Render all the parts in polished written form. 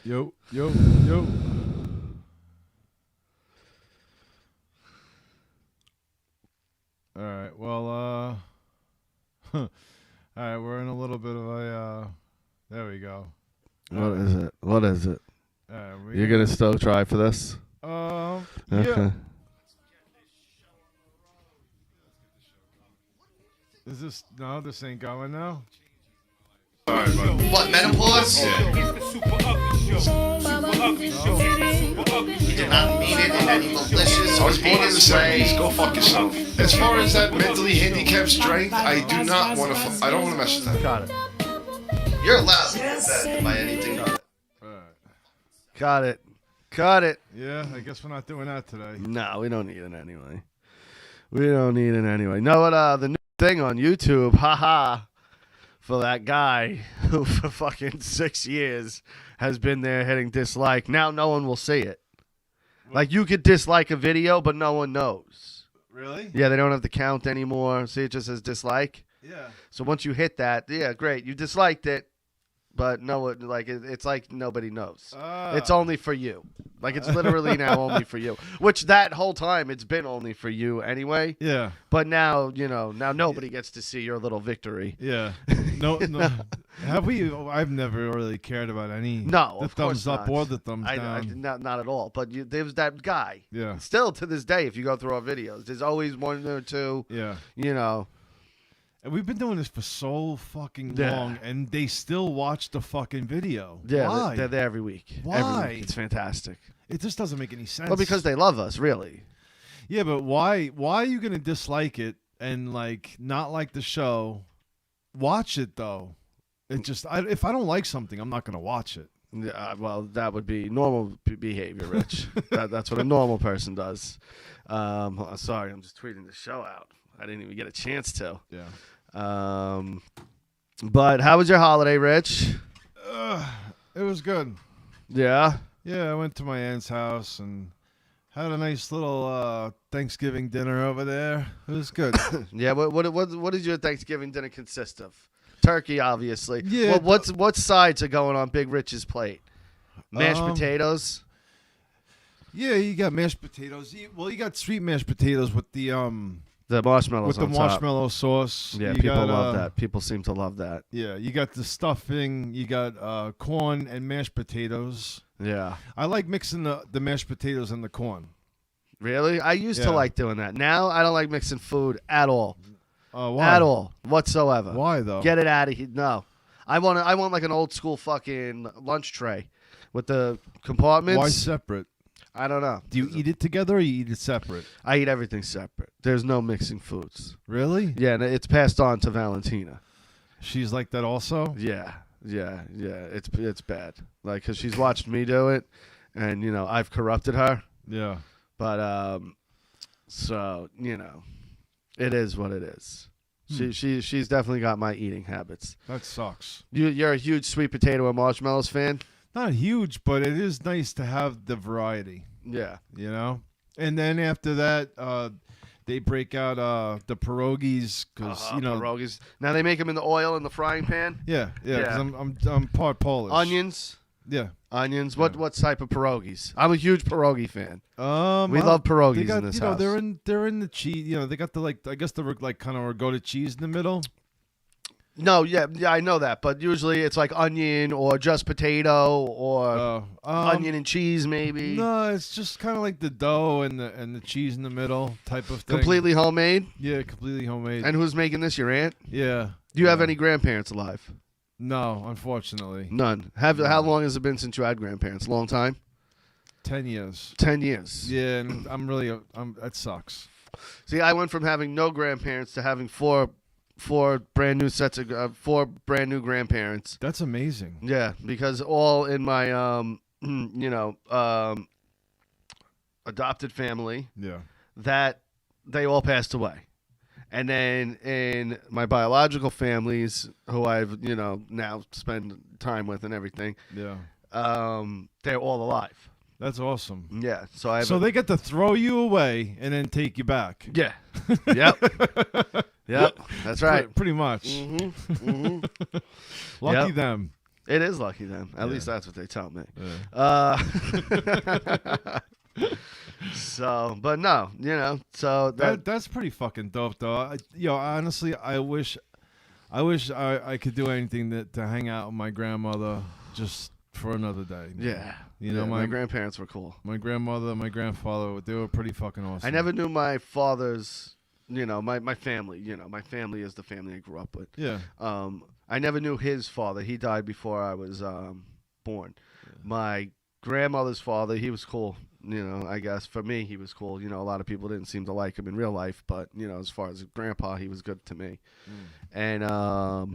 Yo, yo, yo. All right. Well, all right. We're in a little bit of a. There we go. What is it? What is it? You're gonna still try for this? Yeah. Okay. Is this no? This ain't going now. What, menopause? It's the Super Ugly Show. Super Ugly Show. Super Ugly You did not mean it in any malicious I or was born in the heinous way. 70s. Go fuck yourself. As far as that mentally handicapped strength, I do not want to. I don't want to mess with that. Got it. You're allowed to do that by anything. All right. Got it. Got it. Yeah. I guess we're not doing that today. No, we don't need it anyway. We don't need it anyway. Know what? The new thing on YouTube, haha, for that guy who for fucking 6 years has been there hitting dislike. Now no one will see it. Like you could dislike a video, but no one knows. Really? Yeah, they don't have the count anymore. See, it just says dislike. Yeah. So once you hit that, yeah, great. You disliked it, but no, it's like nobody knows. It's only for you. Like it's literally now only for you. Which that whole time it's been only for you anyway. Yeah. But now now nobody gets to see your little victory. Yeah. No. Have we? I've never really cared about any. No, the of thumbs course up not. or the thumbs down. Not at all. But there was that guy. Yeah. Still to this day, if you go through our videos, there's always one or two. Yeah. You know. And we've been doing this for so fucking Yeah. long, and they still watch the fucking video. Yeah, Why? they're there every week. Why? Every week. It's fantastic. It just doesn't make any sense. Well, because they love us, really. Yeah, but why? Why are you gonna dislike it and like not like the show? Watch it though. It just if I don't like something, I'm not gonna watch it. Yeah, well, that would be normal behavior, Rich. That's what a normal person does. Sorry, I'm just tweeting the show out. I didn't even get a chance to. Yeah. But how was your holiday, Rich? It was good. Yeah. Yeah, I went to my aunt's house and had a nice little Thanksgiving dinner over there. It was good. Yeah. What does your Thanksgiving dinner consist of? Turkey, obviously. Yeah. What sides are going on Big Rich's plate? Mashed potatoes. Yeah, you got mashed potatoes. You got sweet mashed potatoes with the marshmallows with the on top. marshmallow sauce. Yeah, You people got, love that. People seem to love that. Yeah, you got the stuffing. You got corn and mashed potatoes. Yeah. I like mixing the mashed potatoes and the corn. Really? I used to Yeah. like doing that. Now I don't like mixing food at all. Why? At all, whatsoever. Why though? Get it out of here. No, I want like an old school fucking lunch tray with the compartments. Why separate? I don't know. Do you eat it together or you eat it separate? I eat everything separate. There's no mixing foods. Really? Yeah, and it's passed on to Valentina. She's like that also? Yeah. It's bad. Like, cause she's watched me do it, and I've corrupted her. Yeah. But so it is what it is. She's definitely got my eating habits. That sucks. You're a huge sweet potato and marshmallows fan? Not huge, but it is nice to have the variety, Yeah. And then after that, they break out the pierogies because pierogies. Now they make them in the oil in the frying pan. Yeah. Yeah. Because I'm part Polish. Onions. Yeah. Onions. What type of pierogies? I'm a huge pierogi fan. We Well, love pierogies they got, in this you know, house. they're in the cheese. They got the I guess the kind of ricotta cheese in the middle. No, yeah, I know that, but usually it's like onion or just potato or onion and cheese, maybe. No, it's just kind of like the dough and the cheese in the middle type of thing. Completely homemade. Yeah, completely homemade. And who's making this? Your aunt? Yeah. Do you have any grandparents alive? No, unfortunately. None. How long has it been since you had grandparents? A long time. 10 years. 10 years. Yeah, and that sucks. See, I went from having no grandparents to having four brand new sets of four brand new grandparents. That's amazing. Yeah, because all in my adopted family. Yeah. That they all passed away. And then in my biological families, who I've now spend time with and everything, Yeah. they're all alive. That's awesome. Yeah, so they get to throw you away and then take you back. Yeah. Yep. Yep. That's right. Pretty much. Mm-hmm. Lucky Yep. them. It is lucky then. At Yeah. least that's what they tell me. Yeah. So, but no, so That's pretty fucking dope, though. Honestly, I wish I could do anything to hang out with my grandmother just for another day. yeah. My grandparents were cool. my grandmother, my grandfather, they were pretty fucking awesome. I never knew my father's, my family. My family is the family I grew up with. Yeah. I never knew his father. He died before I was born. My grandmother's father, he was cool. I guess for me, he was cool. A lot of people didn't seem to like him in real life, but, as far as grandpa, he was good to me. And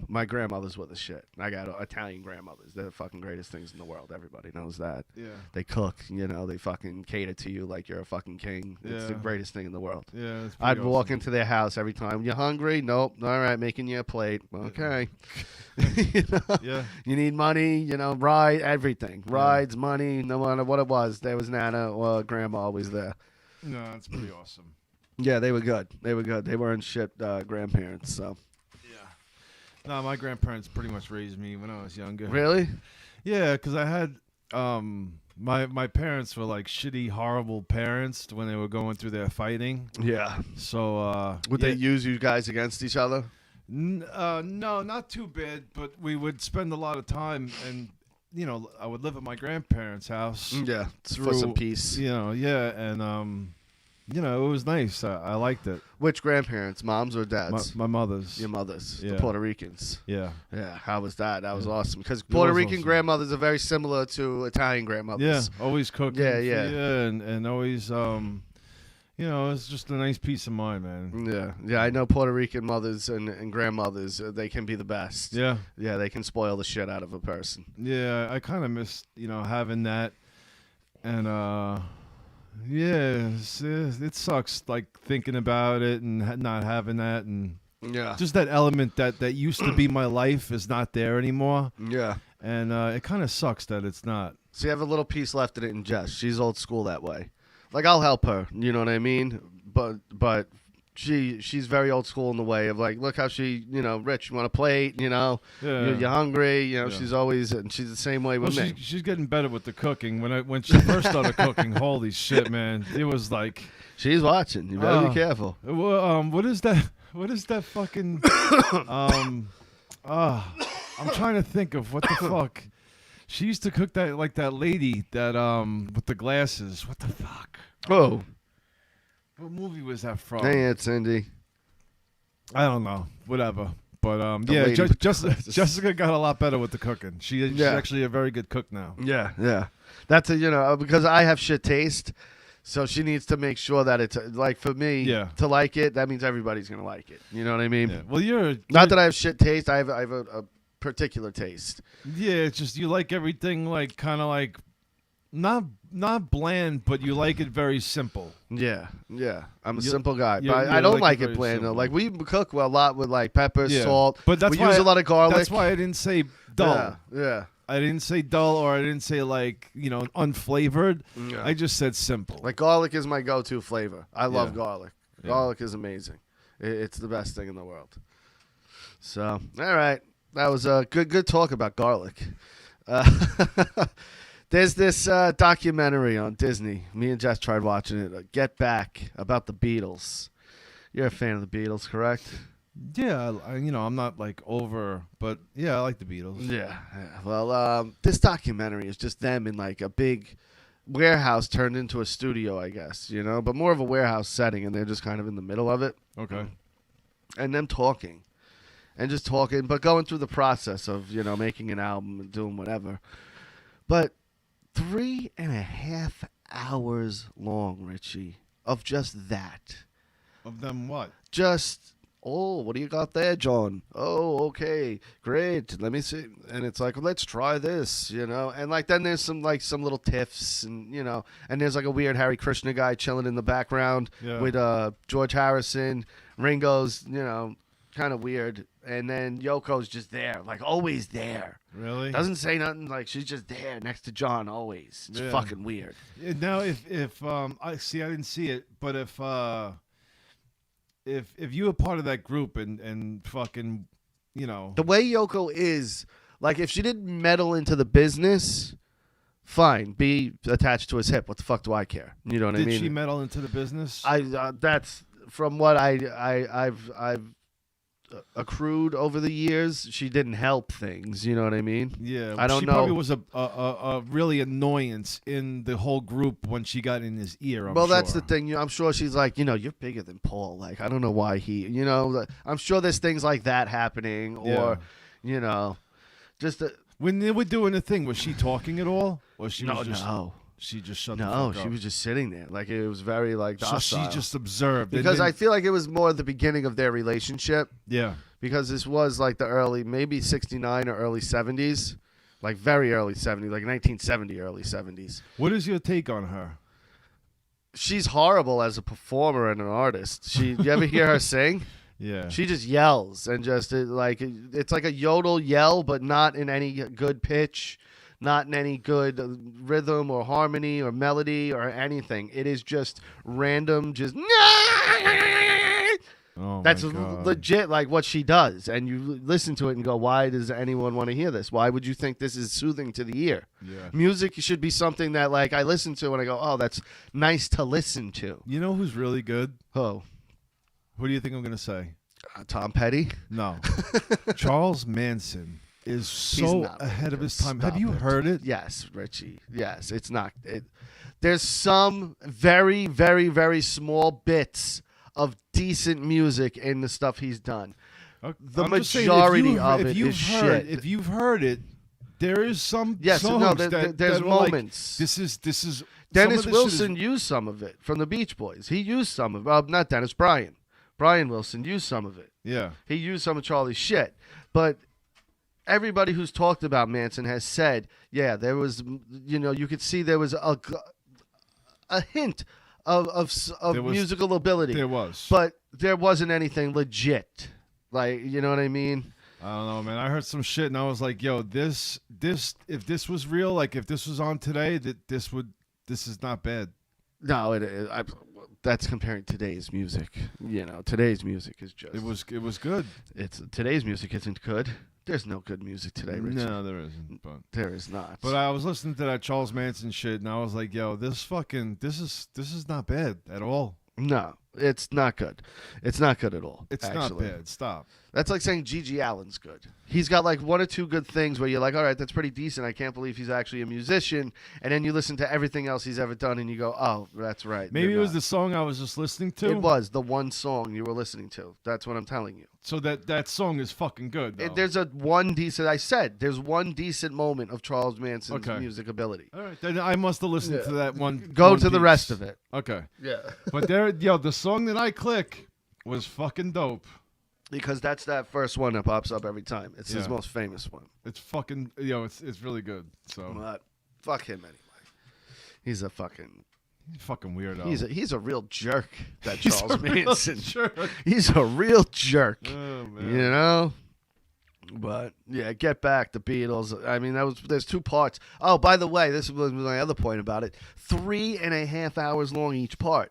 my grandmothers were the shit. I got Italian grandmothers. They're the fucking greatest things in the world. Everybody knows that. Yeah. They cook, they fucking cater to you like you're a fucking king. It's the Yeah. greatest thing in the world. Yeah. It's I'd pretty walk awesome. into their house every time. You hungry? Nope. All right, making you a plate. Okay. Yeah. You need money, ride, everything. Rides, money, no matter what it was. There was Nana or Grandma always there. No, it's pretty awesome. Yeah, they were good. They weren't shit grandparents, so. Yeah. No, my grandparents pretty much raised me when I was younger. Really? Yeah, because I had my parents were like shitty, horrible parents when they were going through their fighting. Yeah. So Would they use you guys against each other? No, not too bad, but we would spend a lot of time, and I would live at my grandparents' house. Yeah, for some peace. Yeah, and it was nice. I liked it. Which grandparents, moms or dads? My mother's. Your mothers, Yeah. the Puerto Ricans. Yeah. Yeah, how was that? That was awesome. Because Puerto was Rican awesome. grandmothers are very similar to Italian Yeah, grandmothers. always cooking. Yeah, for yeah. you, and always it's just a nice peace of mind, man. Yeah. I know Puerto Rican mothers and grandmothers. They can be the best. Yeah. Yeah, they can spoil the shit out of a person. Yeah, I kind of miss, having that. And, it sucks, like, thinking about it and not having that. And Yeah. just that element that used to be my life is not there anymore. Yeah. And it kind of sucks that it's not. So you have a little piece left in it in Jess. She's old school that way. Like, I'll help her. You know what I mean? But she's very old school in the way of, like, look how she, Rich, you want a plate, Yeah. you're hungry, Yeah. she's always, and she's the same way with me. She's getting better with the cooking. When she first started cooking, holy shit, man. It was like... She's watching. You better be careful. Well, what is that? What is that fucking? I'm trying to think of what the fuck. She used to cook that lady that with the glasses. What the fuck? Oh. What movie was that from? Hey, Aunt Cindy. I don't know. Whatever. But The yeah, lady with the glasses. Jessica got a lot better with the cooking. She's Yeah. actually a very good cook now. Yeah. That's because I have shit taste. So she needs to make sure that it's like for me to like it. That means everybody's gonna like it. You know what I mean? Yeah. Well, you're Not that I have shit taste. I have a particular taste. Yeah, it's just you like everything like kind of like not bland, but you like it very simple. Yeah. I'm a simple guy, you- but you I don't like like it it very bland. Though. simple. Like we cook a lot with like pepper, Yeah. salt. But that's we why use a lot of garlic. That's why I didn't say dull. Yeah. I didn't say dull, or I didn't say like unflavored. Yeah. I just said simple. Like garlic is my go-to flavor. I love Yeah. garlic. Yeah. Garlic is amazing. It's the best thing in the world. So, all right, that was a good talk about garlic. There's this documentary on Disney. Me and Jess tried watching it. Get Back, about the Beatles. You're a fan of the Beatles, correct? Yeah, I'm not like over, but yeah, I like the Beatles. Yeah. Well, this documentary is just them in like a big warehouse turned into a studio, I guess, but more of a warehouse setting, and they're just kind of in the middle of it. Okay. And them talking. And just talking, but going through the process of, making an album and doing whatever. But 3.5 hours long, Richie, of just that. Of them what? Just, what do you got there, John? Oh, okay, great. Let me see. And it's like, let's try this, And like then there's some little tiffs, and and there's like a weird Hare Krishna guy chilling in the background with George Harrison. Ringo's, kind of weird. And then Yoko's just there, like always there. Really? Doesn't say nothing. Like she's just there next to John always. It's Yeah. fucking weird. Now, if I didn't see it, but if you were part of that group and fucking, The way Yoko is Like, if she didn't meddle into the business, fine, be attached to his hip. What the fuck do I care? You know what I mean? Did she meddle into the business? That's from what I've accrued over the years. She didn't help things. You know what I mean? Yeah, I don't she know. probably was a really annoyance in the whole group when she got in his ear. Well, that's the thing. I'm sure she's like, you're bigger than Paul. Like, I don't know why I'm sure there's things like that happening, or, just. When they were doing the thing, was she talking at all, or she was just no. She just shut the No, fuck up? she was just sitting there. Like, it was very, like, So docile. she just observed. Because I feel like it was more the beginning of their relationship. Yeah. Because this was, like, the early, maybe 69 or early 70s. Like, very early 70s. Like, 1970, early 70s. What is your take on her? She's horrible as a performer and an artist. You ever hear her sing? Yeah. She just yells and just, it's like a yodel yell, but not in any good pitch. Not in any good rhythm or harmony or melody or anything. It is just random, just. Oh, That's my God. legit like what she does. And you listen to it and go, why does anyone want to hear this? Why would you think this is soothing to the ear? Yeah. Music should be something that, like, I listen to and I go, oh, that's nice to listen to. You know who's really good? Oh, Who do you think I'm going to say? Tom Petty? No. Charles Manson is so not ahead of his time. Stop Have you it. heard it? Yes, Richie. Yes, it's not. There's some very, very, very small bits of decent music in the stuff he's done. The I'm just saying, majority of if it you've is heard, shit. If you've heard it, there is some Yes, songs no, that there's that are like, moments. this is Dennis some of this shit Wilson used some of it from the Beach Boys. He used some of it. Not Dennis, Brian. Brian Wilson used some of it. Yeah. He used some of Charlie's shit. But everybody who's talked about Manson has said, yeah, there was, you could see there was a hint of There was- musical ability. There was. But there wasn't anything legit. Like, you know what I mean? I don't know, man. I heard some shit and I was like, yo, this if this was real, like if this was on today, this is not bad. No, that's comparing today's music. Today's music is just. It was good. Today's music isn't good. There's no good music today, Richard. No, there isn't. But There is not. I was listening to that Charles Manson shit and I was like, yo, this is not bad at all. No, it's not good. It's not good at all. It's actually. not bad. Stop. That's like saying Gigi Allen's good. He's got like one or two good things where you're like, all right, that's pretty decent. I can't believe he's actually a musician. And then you listen to everything else he's ever done and you go, oh, that's right. Maybe it You're was not. the song I was just listening to. It was the one song you were listening to. That's what I'm telling you. So that song is fucking good. Though. There's one decent moment of Charles Manson's Okay. music ability. All right, then I must have listened to that one. Go one to the piece. rest of it. Okay, Yeah. but the song that I click was fucking dope. Because that's that first one that pops up every time. It's his Yeah. most famous one. It's fucking it's really good. So But fuck him anyway. He's a fucking weirdo. he's a real jerk, that He's Charles a real Manson. jerk. He's a real jerk. Oh man. You know? But yeah, get back the Beatles. I mean, there's two parts. Oh, by the way, this was my other point about it. 3.5 hours long each part.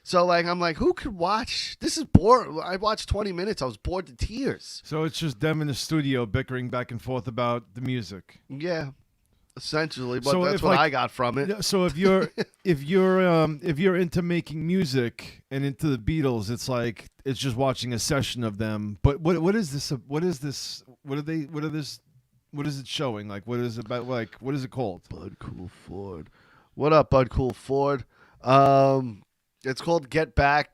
So like, I'm like, who could watch? This is boring. I watched 20 minutes. I was bored to tears. So it's just them in the studio bickering back and forth about the music. Yeah, essentially. But So that's if, what like- I got from it. Yeah, so if you're into making music and into the Beatles, it's like it's just watching a session of them. But what is this? What is this? What are they? What are this? What is it showing? Like what is it about? Like what is it called? Bud Cool Ford. What up, Bud Cool Ford? It's called Get Back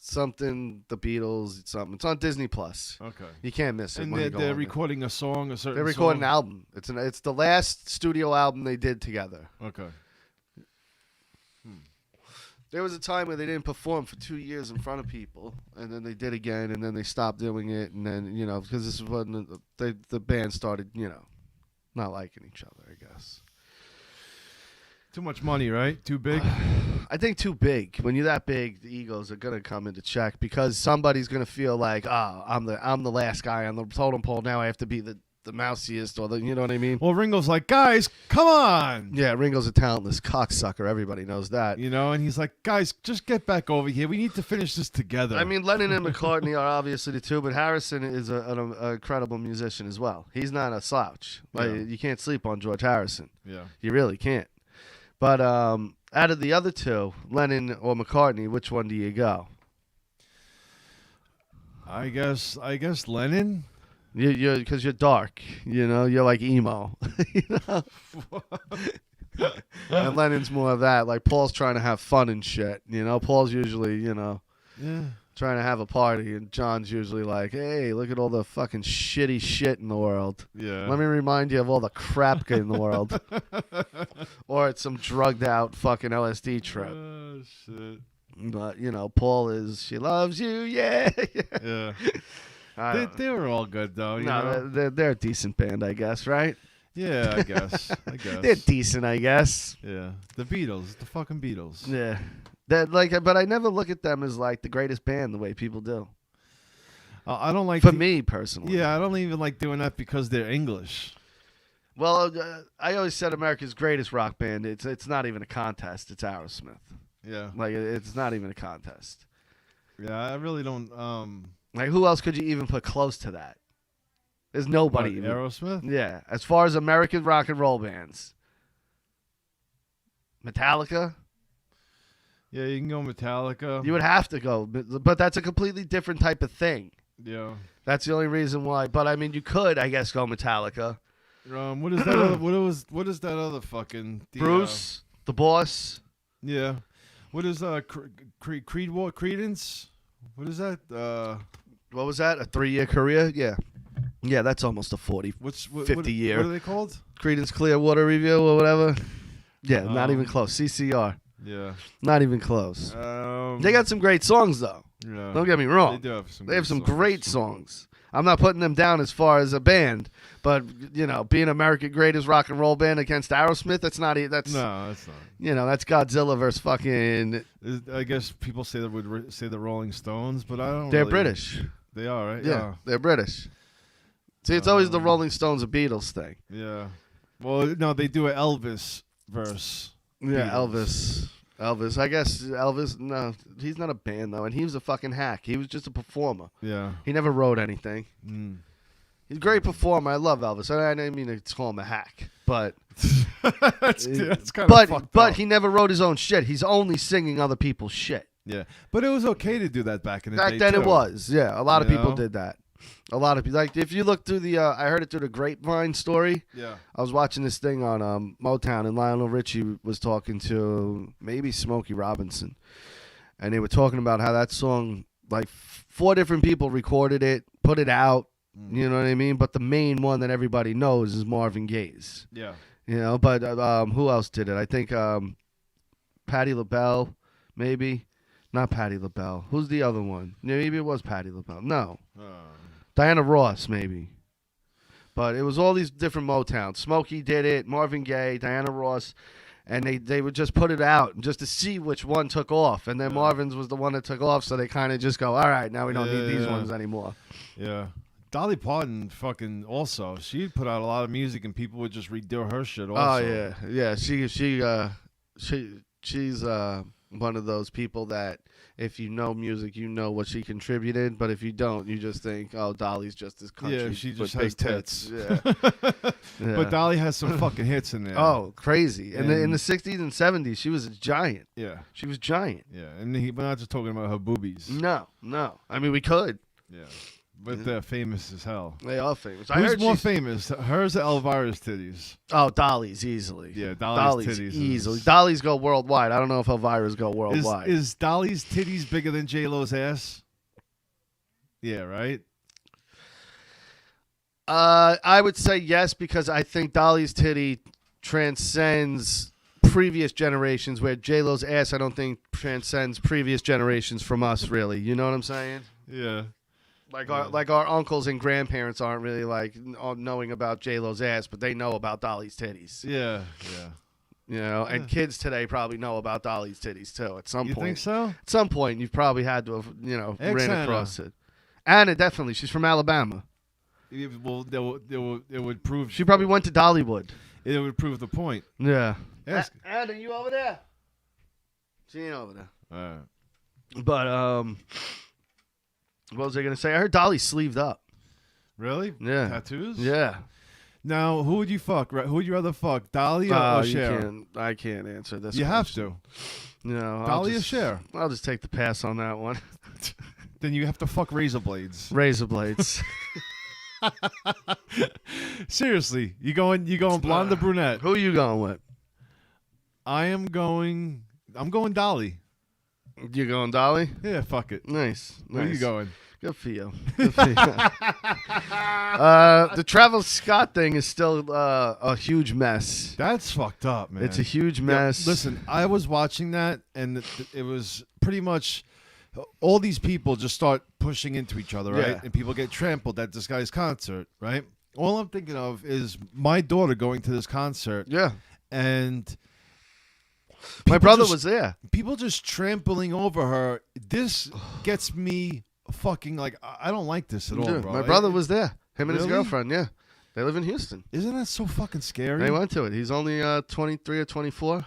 something, the Beatles, something. It's on Disney Plus. Okay. You can't miss it. And when you they're, go they're on there. recording a song, a certain. They're recording an song? album. It's the last studio album they did together. Okay. There was a time where they didn't perform for 2 years in front of people, and then they did again, and then they stopped doing it, and then because this is when the band started not liking each other, I guess. Too much money, right? Too big. I think too big. When you're that big, the egos are gonna come into check because somebody's gonna feel like, I'm the last guy on the totem pole. Now I have to be the the mousiest or the, you know what I mean? Well, Ringo's like, guys, come on. Yeah, Ringo's a talentless cocksucker. Everybody knows that. You know, and he's like, guys, just get back over here. We need to finish this together. I mean, Lennon and McCartney are obviously the two, but Harrison is an incredible musician as well. He's not a slouch. Like, Yeah. you can't sleep on George Harrison. yeah. You really can't. But out of the other two, Lennon or McCartney, which one do you go? I guess Lennon. Because you're dark, you know, you're like emo, you know. And Lennon's more of that. Like Paul's trying to have fun and shit, you know. Paul's usually, you know, Yeah. trying to have a party, and John's usually like, hey, look at all the fucking shitty shit in the world. Yeah. Let me remind you of all the crap in the world. Or it's some drugged out fucking LSD trip. Oh, shit. But, you know, Paul is, she loves you, yeah. Yeah. I They, don't know. they were all good though. You know? They're a decent band, I guess, right? Yeah, I guess. They're decent, I guess. Yeah. The Beatles, the fucking Beatles. Yeah. That like, but I never look at them as like the greatest band the way people do. I don't like For me personally. Yeah, I don't even like doing that because they're English. Well, I always said America's greatest rock band. It's not even a contest. It's Aerosmith. Yeah. Like it's not even a contest. Yeah, I really don't. Like who else could you even put close to that? There's nobody. What, even. Aerosmith? Yeah, as far as American rock and roll bands, Metallica. Yeah, you can go Metallica. You would have to go, but that's a completely different type of thing. Yeah. That's the only reason why. But I mean, you could, I guess, go Metallica. What is that? What is that other fucking Bruce, the Boss. Yeah. What is Credence? What is that? What was that? A 3-year career? Yeah. Yeah, that's almost a 40. 50 year. What are they called? Creedence Clearwater Review or whatever. Yeah, not even close. CCR. Yeah. Not even close. Um, They got some great songs, though. Yeah. Don't get me wrong. They do have some. They have some great songs. I'm not putting them down as far as a band, but you know, being America's greatest rock and roll band against Aerosmith, that's not. That's No, that's not. You know, that's Godzilla versus fucking. I guess people say that would say the Rolling Stones, but I don't. They're really- British. They are, right? Yeah, they're British. See, it's always the Rolling Stones or Beatles thing. Yeah. Well, no, they do an Elvis verse. Yeah, Beatles. Elvis. I guess Elvis. No, he's not a band though, and he was a fucking hack. He was just a performer. Yeah. He never wrote anything. Mm. He's a great performer. I love Elvis. I didn't mean to call him a hack, but that's kind of fucked but up. he never wrote his own shit. He's only singing other people's shit. Yeah, but it was okay to do that back in the day. Back then too. it was. Yeah, a lot of You people know? did that. A lot of people. Like if you look through the, I heard it through the Grapevine story. Yeah. I was watching this thing on Motown, and Lionel Richie was talking to maybe Smokey Robinson, and they were talking about how that song, like 4 different people recorded it, put it out. You know what I mean? But the main one that everybody knows is Marvin Gaye's. Yeah. You know, but who else did it? I think Patti LaBelle, maybe. Not Patti LaBelle. Who's the other one? Maybe it was Patti LaBelle. No. Diana Ross, maybe. But it was all these different Motowns. Smokey did it, Marvin Gaye, Diana Ross, and they would just put it out just to see which one took off. And then Marvin's was the one that took off, so they kind of just go, all right, now we don't need these ones anymore. Yeah. Dolly Parton fucking also. She put out a lot of music and people would just redo her shit also. Oh yeah. Yeah, she's one of those people that if you know music, you know what she contributed, but if you don't, you just think, oh, Dolly's just this country. Yeah, she just with has big tits. Yeah. Yeah. But Dolly has some fucking hits in there. Oh, crazy. In And- the 60s and 70s, she was a giant. Yeah. She was giant. Yeah. And we're not just talking about her boobies. No. I mean, we could. Yeah. But they're famous as hell. They are famous. Who's more famous? Hers or Elvira's titties? Oh, Dolly's easily. Yeah, Dolly's titties is- easily. Dolly's go worldwide. I don't know if Elvira's go worldwide. Is Dolly's titties bigger than J-Lo's ass? Yeah, right? I would say yes, because I think Dolly's titty transcends previous generations, where J-Lo's ass I don't think transcends previous generations from us, really. You know what I'm saying? Yeah. Like our uncles and grandparents aren't really like knowing about J-Lo's ass, but they know about Dolly's titties. Yeah, yeah. You know, and kids today probably know about Dolly's titties too. At some You point, think so? At some point, you've probably had to have ran Ex-Anna. across it. Anna, definitely. She's from Alabama. it would prove. She probably went to Dollywood. It would prove the point. Yeah. Ask. Anna, you over there? She ain't over there. All right. But what was I gonna say? I heard Dolly's sleeved up. Really? Yeah. Tattoos? Yeah. Now, who would you fuck? Who would you rather fuck, Dolly or Cher? I can't answer this. You have question. to. No. Dolly or Cher? I'll just take the pass on that one. Then you have to fuck razor blades. Razor blades. Seriously, you going blonde or brunette? Who are you going with? I'm going Dolly. You going Dolly? Yeah, fuck it. Nice. Where are you going? Good for you. Good for you. The Travis Scott thing is still a huge mess. That's fucked up, man. It's a huge mess. Yeah, listen, I was watching that, and it was pretty much all these people just start pushing into each other, right? Yeah. And people get trampled at this guy's concert, right? All I'm thinking of is my daughter going to this concert, Yeah. and My brother was there. people just trampling over her. This gets me fucking like I don't like this at all, Yeah, bro. my brother was there. Him and his Really? girlfriend, yeah. They live in Houston. Isn't that so fucking scary? They went to it. He's only 23 or 24.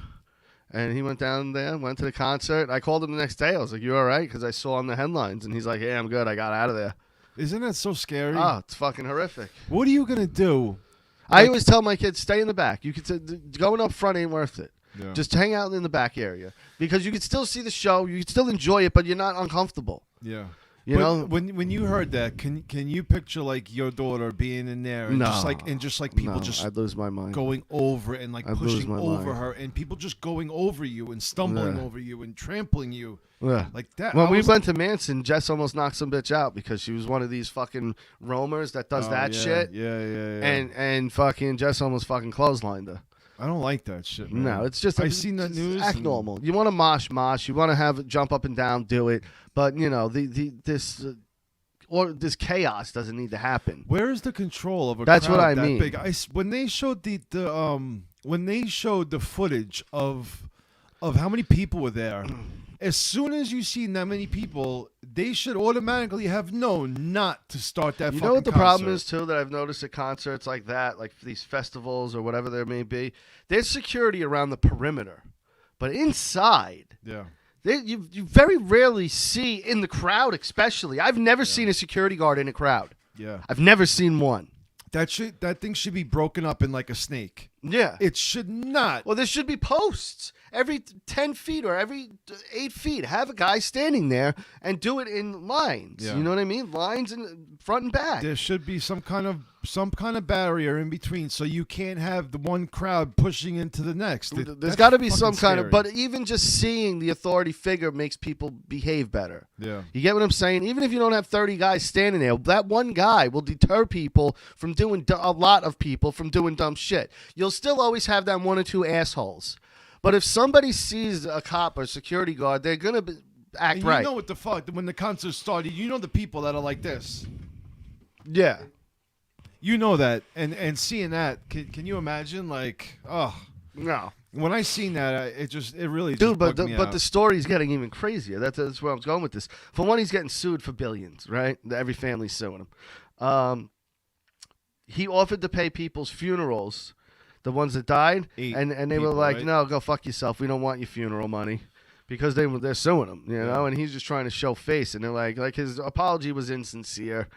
And he went down there, went to the concert. I called him the next day. I was like, you all right? Because I saw on the headlines. And he's like, yeah, I'm good. I got out of there. Isn't that so scary? Oh, it's fucking horrific. What are you gonna do? I always tell my kids, stay in the back. You could say, going up front ain't worth it. Yeah. Just hang out in the back area. Because you can still see the show. You can still enjoy it, but you're not uncomfortable. Yeah. You But know? when you heard that, can you picture like your daughter being in there and No. just like people No, just I'd lose my mind. going over and like I'd lose pushing my over mind. her and people just going over you and stumbling Yeah. over you and trampling you Yeah. like that? When I we was- went to Manson, Jess almost knocked some bitch out because she was one of these fucking roamers that does Oh, that yeah, shit. Yeah. And fucking Jess almost fucking clotheslined her. I don't like that shit, man. No, it's just I seen that news. Act and- normal. You want to mosh. You want to have it jump up and down, do it. But you know this chaos doesn't need to happen. Where is the control of a That's crowd what I that mean. big? When they showed the footage of how many people were there, as soon as you see that many people, they should automatically have known not to start that. You fucking know what the problem concert. is too that I've noticed at concerts like that, like these festivals or whatever there may be. There's security around the perimeter, but inside. Yeah. You very rarely see in the crowd, especially. I've never seen a security guard in a crowd. Yeah. I've never seen one. That thing should be broken up in like a snake. Yeah. It should not. Well, there should be posts every 10 feet or every 8 feet. Have a guy standing there and do it in lines. Yeah. You know what I mean? Lines in front and back. There should be some kind of barrier in between, so you can't have the one crowd pushing into the next. There's That's got to be fucking some kind of, scary. but even just seeing the authority figure makes people behave better. Yeah. You get what I'm saying? Even if you don't have 30 guys standing there, that one guy will deter people from doing a lot of people from doing dumb shit. You'll still always have that one or two assholes. But if somebody sees a cop or security guard, they're going to act And right. you know what the fuck? When the concert started, you know the people that are like this. Yeah. You know that, and seeing that, can you imagine? Like, oh, No. when I seen that, it really Dude, just bugged me but out. the story's getting even crazier. That's where I was going with this. For one, he's getting sued for billions, right? Every family's suing him. He offered to pay people's funerals, the ones that died, Eight and they were people, like, right? no, go fuck yourself. We don't want your funeral money. Because they're suing him, you know, and he's just trying to show face. And they're like his apology was insincere.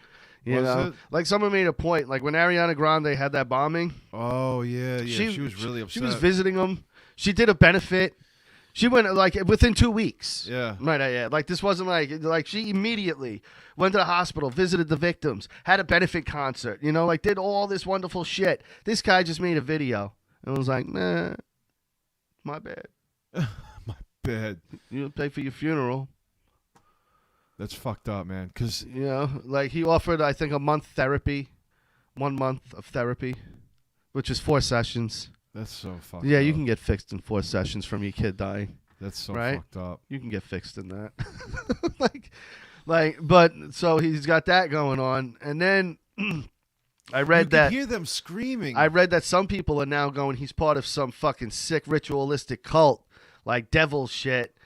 You Was know, it? like someone made a point, like when Ariana Grande had that bombing, Oh yeah, she was really upset. She was visiting him. She did a benefit. She went like within 2 weeks. Yeah. Right. Yeah. Like this wasn't like she immediately went to the hospital, visited the victims, had a benefit concert. You know, like did all this wonderful shit. This guy just made a video and was like, nah, my bad. Bad. You pay for your funeral. That's fucked up, man. Cause You know, like he offered, I think, 1 month therapy, 1 month of therapy, which is 4 sessions. that's so fucked. Yeah, up. you can get fixed in 4 sessions from your kid dying. That's so right? fucked up. You can get fixed in that. But so he's got that going on, and then I read you that. could hear them screaming. I read that some people are now going, he's part of some fucking sick ritualistic cult, like devil shit,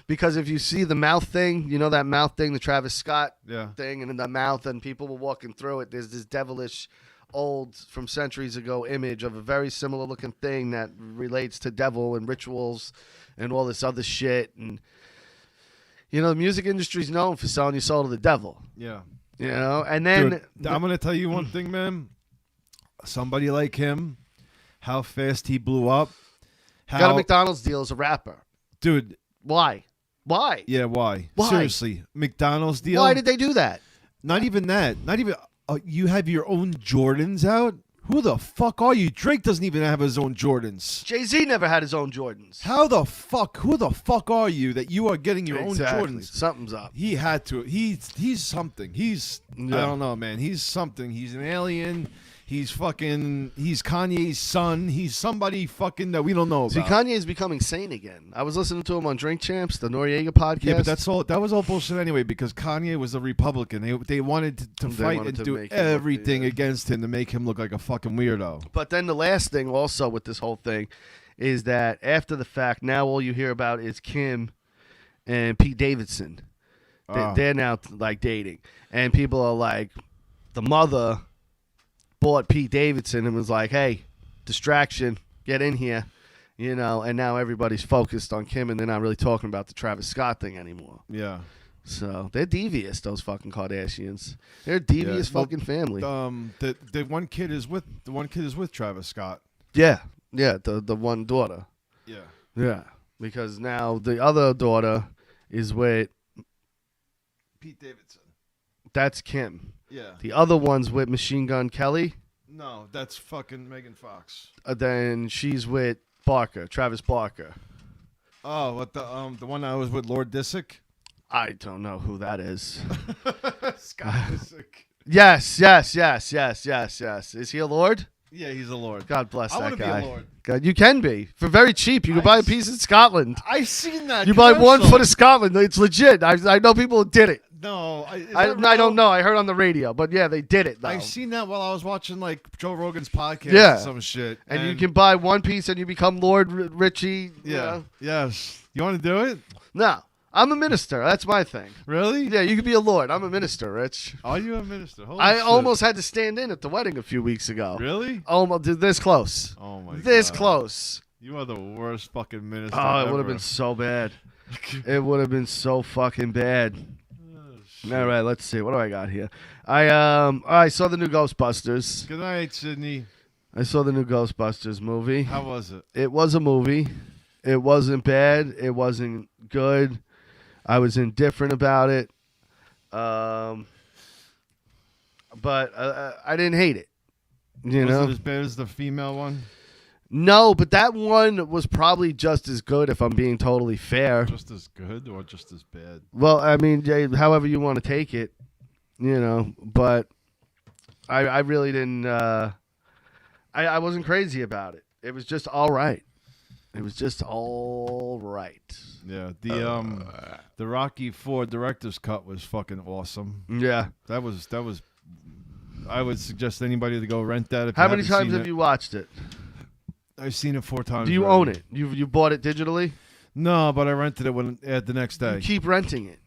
Because if you see the mouth thing, you know that mouth thing, the Travis Scott Yeah. thing, and in the mouth, and people were walking through it. There's this devilish, old from centuries ago image of a very similar looking thing that relates to devil and rituals and all this other shit. And you know, the music industry's known for selling your soul to the devil. Yeah. You know, and then Dude, I'm gonna tell you one thing, man. Somebody like him, how fast he blew up. got a McDonald's deal as a rapper. Dude. Why? Why? Yeah, why? Why? Seriously, McDonald's deal. Why did they do that? Not even that. Not even. You have your own Jordans out. Who the fuck are you? Drake doesn't even have his own Jordans. Jay-Z never had his own Jordans. How the fuck? Who the fuck are you that you are getting your own Jordans? Something's up. He had to. He's something. He's I don't know, man. He's something. He's an alien. He's Kanye's son. He's somebody fucking that we don't know about. See, Kanye is becoming sane again. I was listening to him on Drink Champs, the Noriega podcast. Yeah, but that was all bullshit anyway because Kanye was a Republican. They wanted to fight wanted and to do make him everything look, against him to make him look like a fucking weirdo. But then the last thing also with this whole thing is that after the fact, now all you hear about is Kim and Pete Davidson. They're now like dating. And people are like, the mother bought Pete Davidson and was like, hey, distraction, get in here. You know, and now everybody's focused on Kim and they're not really talking about the Travis Scott thing anymore. Yeah. So they're devious, those fucking Kardashians. They're a devious fucking family. The one kid is with Travis Scott. Yeah, the one daughter. Yeah. Yeah, because now the other daughter is with Pete Davidson. That's Kim. Yeah. The other one's with Machine Gun Kelly. No, that's fucking Megan Fox. Then she's with Barker, Travis Barker. Oh, what the one that was with Lord Disick? I don't know who that is. Scott Disick. Yes. Is he a lord? Yeah, he's a lord. God bless I that wanna guy. be a lord. God, you can be for very cheap. You can buy a piece in Scotland. I seen that. You buy one commercial. foot of Scotland. It's legit. I know people who did it. No, I don't know. I heard on the radio, but yeah, they did it. Though. I've seen that while I was watching like Joe Rogan's podcast. Yeah. Or some shit. And you can buy one piece and you become Lord Richie. Yeah. You know? Yes. You want to do it? No, I'm a minister. That's my thing. Really? Yeah, you could be a lord. I'm a minister, Rich. Are you a minister? Holy I shit. almost had to stand in at the wedding a few weeks ago. Really? Almost this close. Oh my god. This close. You are the worst fucking minister. Oh, it ever. would have been so bad. It would have been so fucking bad. All right, let's see. What do I got here? I saw the new Ghostbusters. Good night, Sydney. I saw the new Ghostbusters movie. How was it? It was a movie. It wasn't bad. It wasn't good. I was indifferent about it. But I didn't hate it. You was know? it as bad as the female one? No, but that one was probably just as good if I'm being totally fair. Just as good or just as bad? Well, I mean, however you want to take it, you know, but I really didn't, I wasn't crazy about it. It was just all right. It was just all right. Yeah, the Rocky IV director's cut was fucking awesome. Yeah. That was. I would suggest anybody to go rent that. If How you many haven't times seen have it. you watched it? I've seen it 4 times. Do you already. own it? You bought it digitally? No, but I rented it the next day. You keep renting it.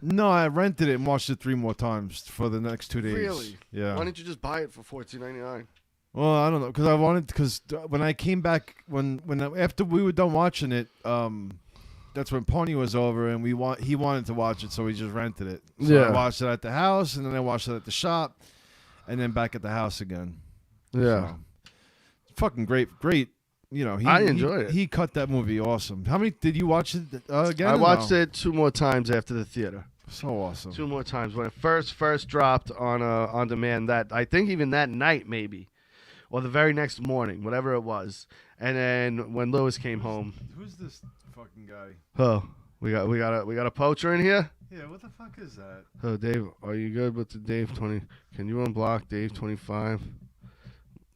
No, I rented it and watched it 3 more times for the next 2 days. Really? Yeah. Why didn't you just buy it for $14.99? Well, I don't know, because when I came back after we were done watching it, that's when Pony was over and he wanted to watch it, so we just rented it. So Yeah. I watched it at the house, and then I watched it at the shop, and then back at the house again. Yeah. So, fucking great. You know, I enjoyed it. He cut that movie awesome. How many did you watch it again? I or watched no? it 2 more times after the theater. So awesome. 2 more times when it first dropped on demand. That I think even that night maybe, or the very next morning, whatever it was. And then when Lewis came home, Who's this fucking guy? oh, we got a poacher in here. Yeah, what the fuck is that? Oh, Dave, are you good with the Dave 20? Can you unblock Dave 25?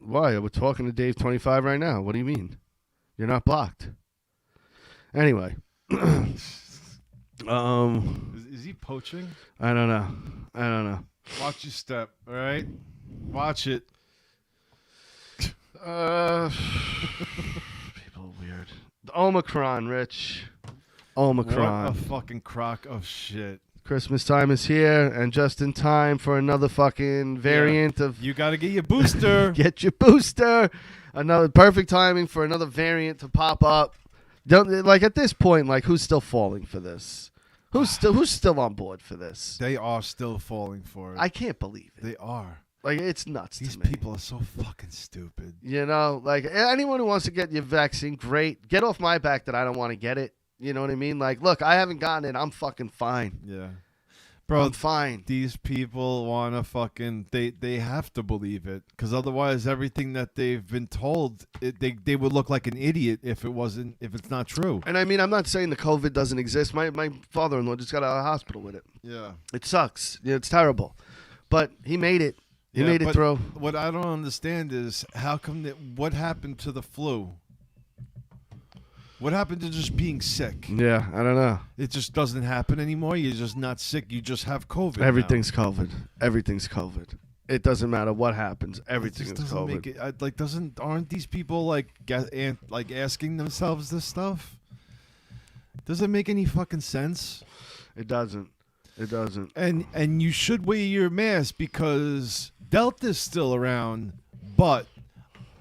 Why? We're talking to Dave 25 right now. What do you mean? You're not blocked. Anyway. Is he poaching? I don't know. Watch your step, all right? Watch it. People are weird. The Omicron, Rich. Omicron. What a fucking crock of shit. Christmas time is here, and just in time for another fucking variant of You got to get your booster. get your booster. Another perfect timing for another variant to pop up. Don't like at this point, like who's still falling for this? Who's still on board for this? They are still falling for it. I can't believe it. They are. Like it's nuts These to me. people are so fucking stupid. You know, like anyone who wants to get your vaccine, great. Get off my back that I don't want to get it. You know what I mean? Like, look, I haven't gotten it. I'm fucking fine. Yeah. Bro, I'm fine. these people want to fucking they have to believe it, because otherwise everything that they've been told, they would look like an idiot if it's not true. And I mean, I'm not saying the COVID doesn't exist. My father-in-law just got out of the hospital with it. Yeah. It sucks. Yeah, it's terrible. But he made it. He Yeah, made it but through. What I don't understand is how come what happened to the flu? What happened to just being sick? Yeah, I don't know. It just doesn't happen anymore. You're just not sick. You just have COVID. now. Everything's COVID. Everything's COVID. It doesn't matter what happens. Everything It is just doesn't COVID. make it. Aren't these people like asking themselves this stuff? Does it make any fucking sense? It doesn't. It doesn't. And you should wear your mask because Delta's still around, but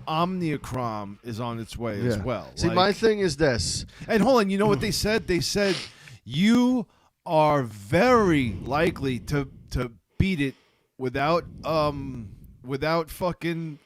Omicron is on its way as well. See, my thing is this. And hold on, you know what they said? They said you are very likely to beat it without fucking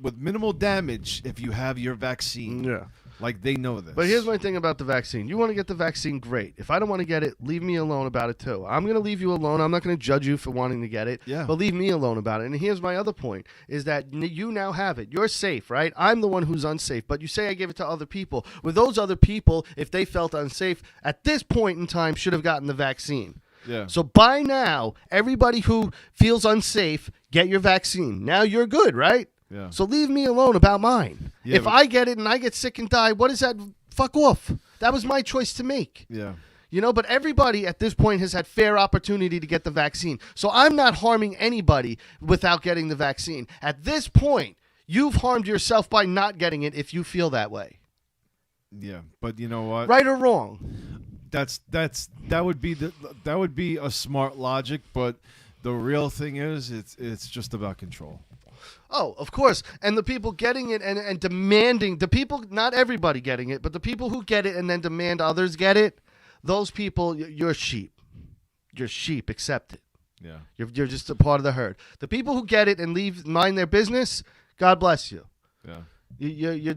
with minimal damage if you have your vaccine. Yeah. Like they know this. But here's my thing about the vaccine. You want to get the vaccine, great. If I don't want to get it, leave me alone about it too. I'm going to leave you alone. I'm not going to judge you for wanting to get it. Yeah. But leave me alone about it. And here's my other point, is that you now have it. You're safe, right? I'm the one who's unsafe. But you say I gave it to other people. Well, those other people, if they felt unsafe, at this point in time should have gotten the vaccine. Yeah. So by now, everybody who feels unsafe, get your vaccine. Now you're good, right? Yeah. So leave me alone about mine. Yeah, if but- I get it and I get sick and die, what is that? Fuck off. That was my choice to make. Yeah. You know, but everybody at this point has had fair opportunity to get the vaccine. So I'm not harming anybody without getting the vaccine. At this point, you've harmed yourself by not getting it if you feel that way. Yeah. But you know what? Right or wrong? That would be a smart logic, but the real thing is it's just about control. Oh, of course. And the people getting it and demanding, the people, not everybody getting it, but the people who get it and then demand others get it, those people, you're sheep. You're sheep, accept it. Yeah. You're just a part of the herd. The people who get it and mind their business, God bless you. Yeah. You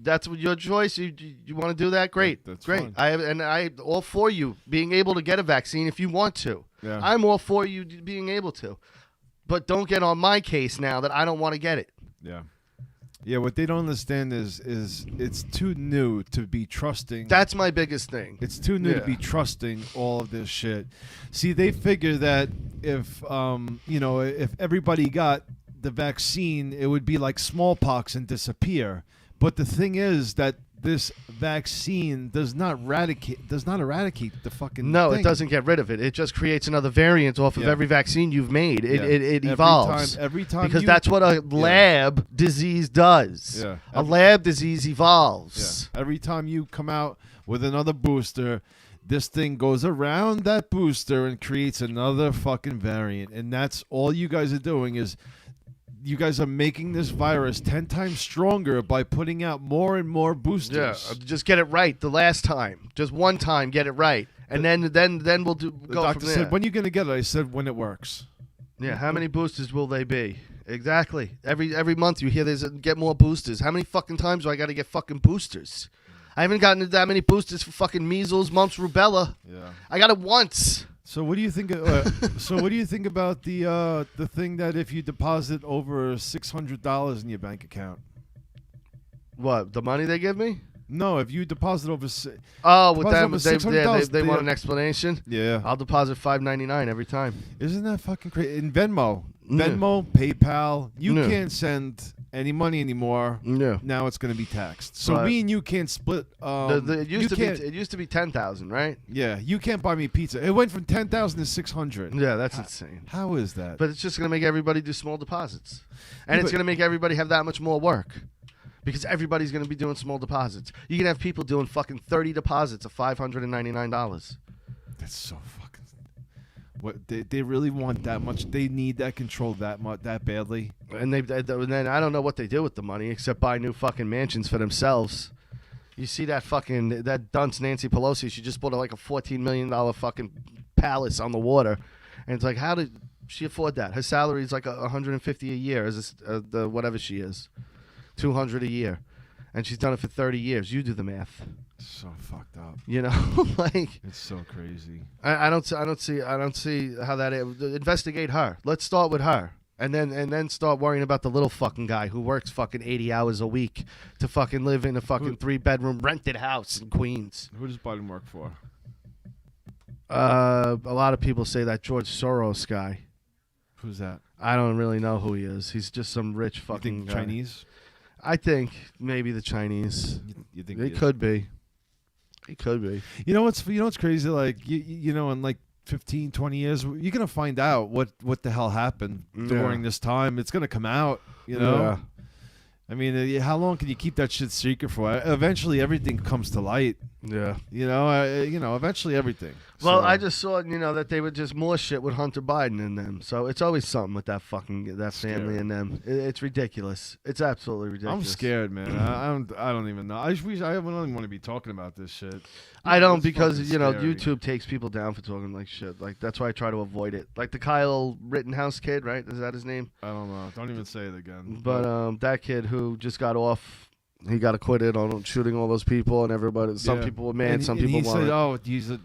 that's your choice. You want to do that? Great. That's great. fine. I all for you being able to get a vaccine if you want to. Yeah. I'm all for you being able to. But don't get on my case now that I don't want to get it. Yeah. Yeah, what they don't understand is it's too new to be trusting. That's my biggest thing. It's too new to be trusting all of this shit. See, they figure that if if everybody got the vaccine, it would be like smallpox and disappear. But the thing is that this vaccine does not eradicate the fucking No, thing. it doesn't get rid of it. It just creates another variant off of Yeah. every vaccine you've made. It Yeah. evolves. Every time because you- that's what a lab disease does. Yeah. A lab disease evolves. Yeah. Every time you come out with another booster, this thing goes around that booster and creates another fucking variant. And that's all you guys are doing is you guys are making this virus 10 times stronger by putting out more and more boosters. Yeah, just get it right the last time. Just one time, get it right, and then we'll The go doctor from there. said, when are you going to get it? I said, when it works. Yeah, how many boosters will they be? Exactly. Every month you hear there's get more boosters. How many fucking times do I got to get fucking boosters? I haven't gotten that many boosters for fucking measles, mumps, rubella. Yeah. I got it once. So what do you think? So what do you think about the thing that if you deposit over $600 in your bank account? What, the money they give me? No, if you deposit over. Oh, with Deposit them, over $600, they want an explanation. Yeah. I'll deposit $5.99 every time. Isn't that fucking crazy? In Venmo, Yeah. PayPal, you Yeah. can't send any money anymore. Yeah. Now it's going to be taxed. So Right. me and you can't split. It you used can't- to be 10,000, right? Yeah, you can't buy me pizza. It went from 10,000 to 600. Yeah, that's insane. How is that? But it's just going to make everybody do small deposits. And Yeah, it's but- going to make everybody have that much more work. because everybody's going to be doing small deposits. You can have people doing fucking 30 deposits of $599. That's so fucking. What they really want that much? They need that control that badly. And then I don't know what they do with the money except buy new fucking mansions for themselves. You see that dunce Nancy Pelosi? She just bought like a $14 million fucking palace on the water, and it's like, how did she afford that? Her salary is like $150 a year, as the whatever she is, $200 a year, and she's done it for 30 years. You do the math. So fucked up. You know, like It's so crazy. I don't see how that is. Investigate her. Let's start with her. And then start worrying about the little fucking guy who works fucking 80 hours a week to fucking live in a fucking 3-bedroom rented house in Queens. Who does Biden work for? A lot of people say that George Soros guy. Who's that? I don't really know who he is. He's just some rich You fucking think guy. Chinese? I think maybe the Chinese. You think It could be. It could be. You know what's crazy? Like you know, in like 15, 20 years, you're gonna find out what the hell happened during this time. It's gonna come out. You know. Yeah. I mean, how long can you keep that shit secret for? Eventually, everything comes to light. Yeah. You know, eventually everything. Well, So- I just saw, that they were just more shit with Hunter Biden in them. So it's always something with that family Scary. in them. It's ridiculous. It's absolutely ridiculous. I'm scared, man. I don't even know. I don't even want to be talking about this shit. I don't It's because fucking scary. YouTube takes people down for talking like shit. Like that's why I try to avoid it. Like the Kyle Rittenhouse kid, right? Is that his name? I don't know. Don't even say it again. But that kid who just got off, he got acquitted on shooting all those people and everybody. Some Yeah. people were mad, And some he people weren't. said, "Oh,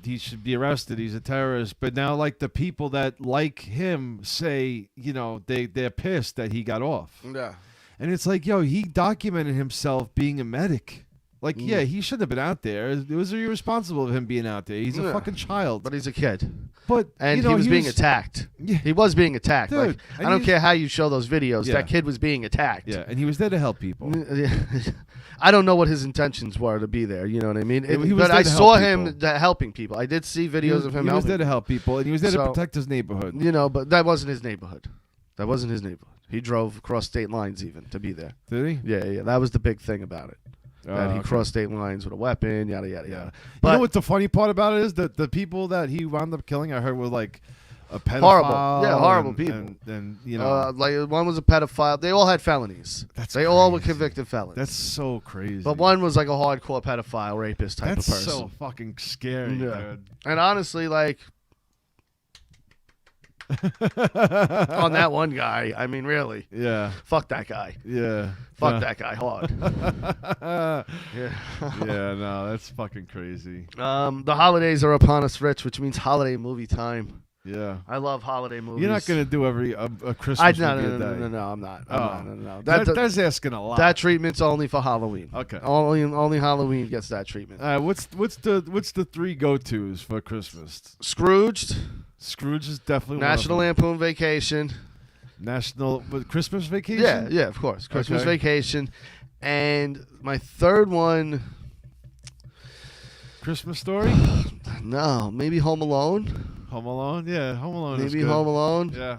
he should be arrested. He's a terrorist." But now, like the people that like him say, they're pissed that he got off. Yeah. And it's like, yo, he documented himself being a medic. Like, yeah, he shouldn't have been out there. It was irresponsible of him being out there. He's a Yeah. fucking child. But he's a kid. But And you know, he was being attacked. Yeah. He was being attacked. Dude, Like, and I don't he's- care how you show those videos. Yeah. That kid was being attacked. Yeah, and he was there to help people. I don't know what his intentions were to be there. You know what I mean? He was But there I to saw help him people. helping people. I did see videos of him He was helping. there to help people, and he was there to So- protect his neighborhood. But that wasn't his neighborhood. That wasn't his neighborhood. He drove across state lines even to be there. Did he? Yeah. That was the big thing about it. That he okay. crossed state lines with a weapon, yada, yada, Yeah. yada. You But know what the funny part about it is? That the people that he wound up killing, I heard, were like a pedophile. Horrible. Yeah, horrible and, people. And you know, like one was a pedophile. They all had felonies. They all were crazy. convicted felons. That's so crazy. But one was like a hardcore pedophile, rapist type That's of person. so fucking scary, Yeah. dude. And honestly, like on that one guy, I mean, really, Yeah. fuck that guy. Yeah. Fuck that guy hard. that. Yeah. Yeah, no, that's fucking crazy. The holidays are upon us, Rich, which means holiday movie time. Yeah. I love holiday movies. You're not gonna do a Christmas No, movie a no, day. no, no, I'm not. Oh. No. That's asking a lot. That treatment's only for Halloween. Okay. Only Halloween gets that treatment. What's the three go-tos for Christmas? Scrooged, Scrooge is definitely National one of Lampoon Vacation. Christmas Vacation. Yeah, of course. Christmas Okay. Vacation. And my third one, Christmas Story. no, maybe Home Alone. Home Alone. Yeah, Home Alone. is Maybe good. Home Alone. Yeah.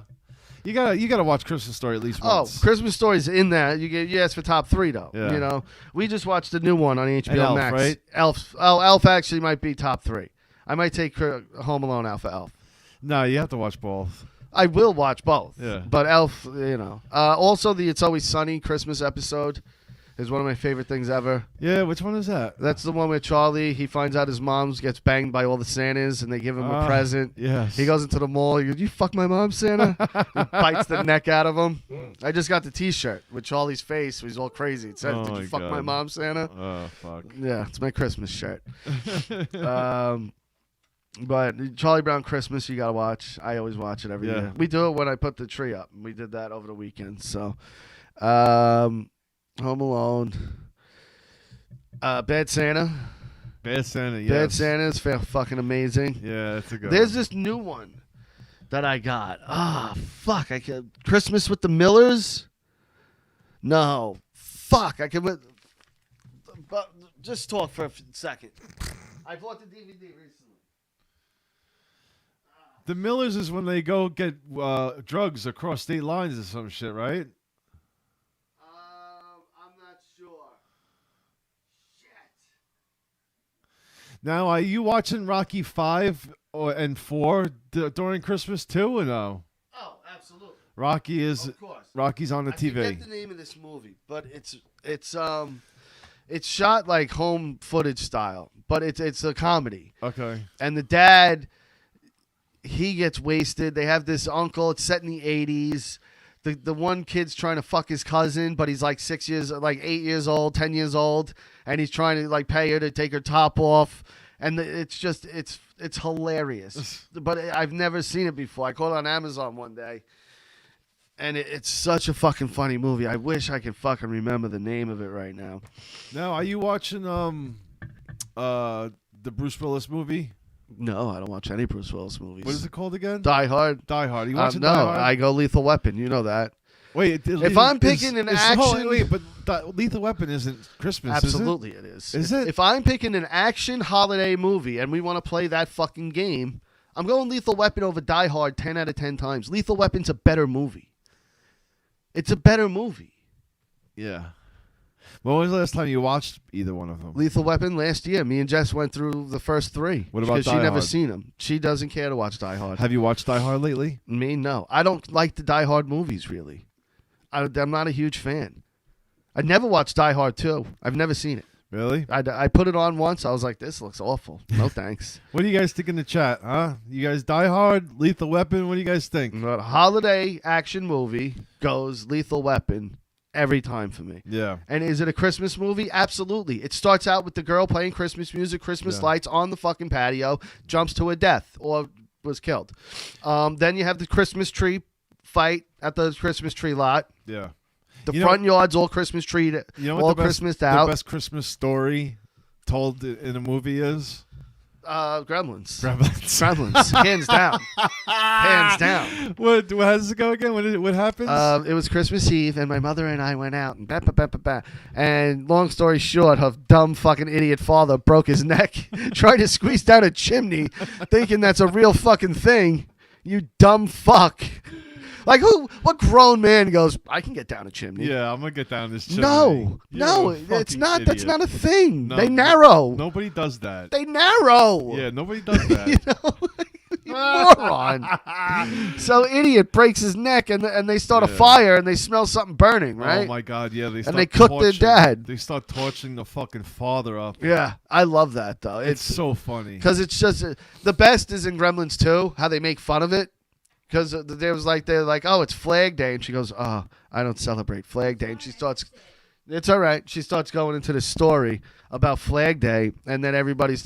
You gotta watch Christmas Story at least Oh, once. Christmas Story's in that. You asked for top 3 though. Yeah. We just watched the new one on HBO And Elf, Max. right? Elf actually might be top 3. I might take Home Alone out for Elf. No, you have to watch both. I will watch both. Yeah. But Elf, also the It's Always Sunny Christmas episode is one of my favorite things ever. Yeah, which one is that? That's the one where Charlie, he finds out his mom gets banged by all the Santas and they give him a present. Yes. He goes into the mall. He goes, "You fuck my mom, Santa?" He bites the neck out of him. I just got the T-shirt with Charlie's face. He's all crazy. It says, Oh "Did my you fuck God. my mom, Santa?" Oh fuck. Yeah, it's my Christmas shirt. But Charlie Brown Christmas, you gotta watch. I always watch it every Yeah. year. We do it when I put the tree up. We did that over the weekend. So, Home Alone, Bad Santa. Bad Santa. Yes. Bad Santa is fucking amazing. Yeah, that's a good. There's one. this new one that I got. Fuck! I can Christmas with the Millers. No, fuck! I can. But just talk for a second. I bought the DVD recently. The Millers is when they go get drugs across state lines or some shit, right? I'm not sure. Now, are you watching Rocky 5 and 4 during Christmas too, or no? Oh, absolutely. Rocky is Of course. Rocky's on the I TV. forget the name of this movie, but it's shot like home footage style, but it's a comedy. Okay. And the dad, he gets wasted. They have this uncle. It's set in the 80s. The one kid's trying to fuck his cousin, but he's like 8 years old, 10 years old, and he's trying to like pay her to take her top off, and it's hilarious. But I've never seen it before. I caught it on Amazon one day, and it's such a fucking funny movie. I wish I could fucking remember the name of it right now. Now, are you watching the Bruce Willis movie? No, I don't watch any Bruce Willis movies. What is it called again? Die Hard. Die Hard. You watching No, Die Hard? I go Lethal Weapon. You know that. Wait, If I'm picking an action- wait, but Lethal Weapon isn't Christmas, Absolutely, it is. Is it? If I'm picking an action holiday movie and we want to play that fucking game, I'm going Lethal Weapon over Die Hard 10 out of 10 times. Lethal Weapon's a better movie. It's a better movie. Yeah. When was the last time you watched either one of them? Lethal Weapon last year. Me and Jess went through the first 3. What about because she Die never Hard? seen them. She doesn't care to watch Die Hard. Have you watched Die Hard lately? Me, no. I don't like the Die Hard movies, really. I'm not a huge fan. I never watched Die Hard 2. I've never seen it. Really? I put it on once. I was like, this looks awful. No thanks. What do you guys think in the chat, huh? You guys Die Hard, Lethal Weapon, what do you guys think? But holiday action movie goes Lethal Weapon every time for me. Yeah. And is it a Christmas movie? Absolutely. It starts out with the girl playing Christmas music, Christmas lights on the fucking patio, jumps to her death or was killed. Then you have the Christmas tree fight at the Christmas tree lot. Yeah. The You know- front yard's all Christmas tree, You know all what Christmased out. the best Christmas story told in a movie is? Gremlins. Gremlins. Gremlins. Hands down. Hands down. What? How does it go again? What happens? It was Christmas Eve, and my mother and I went out, and and long story short, her dumb fucking idiot father broke his neck trying to squeeze down a chimney, thinking that's a real fucking thing. You dumb fuck. Like what grown man goes, I can get down a chimney. yeah, I'm gonna get down this chimney. No, You're no, a it's fucking not. That's idiot. not a thing. No, they narrow. Nobody does that. They narrow. Yeah, nobody does that. You know, you moron. So idiot breaks his neck, and they start a Yeah. fire, and they smell something burning, right? Oh my God! Yeah, they start they cook their torching- dad. They start torching the fucking father up. Yeah, I love that though. It's so funny. because it's just the best is in Gremlins 2, how they make fun of it. Because they're like, oh, it's Flag Day, and she goes, oh, I don't celebrate Flag Day, and she starts. It's all right. She starts going into the story about Flag Day, and then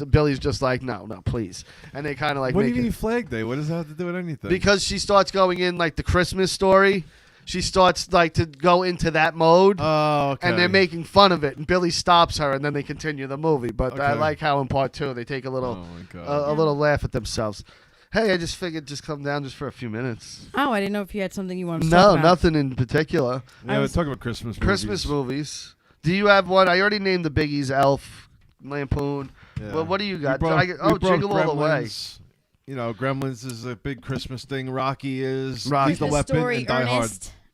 Billy's just like, no, please, and they kind of like. What do make you it- mean Flag Day? What does that have to do with anything? Because she starts going in like the Christmas story. She starts like to go into that mode. Oh, okay. And they're making fun of it, and Billy stops her, and then they continue the movie. But I Okay. like how in part 2 they take a little, Oh my God. a little laugh at themselves. Hey, I just figured just come down just for a few minutes. Oh, I didn't know if you had something you wanted to No, talk about. nothing in particular. Yeah, we're talking about Christmas movies. Christmas movies. Do you have one? I already named the biggies: Elf, Lampoon. Yeah. Well, what do you We got? brought- we brought Jingle All the Way. Gremlins. You know, Gremlins is a big Christmas thing. Rocky is. Rocky. Lethal The Weapon story, and Die Hard.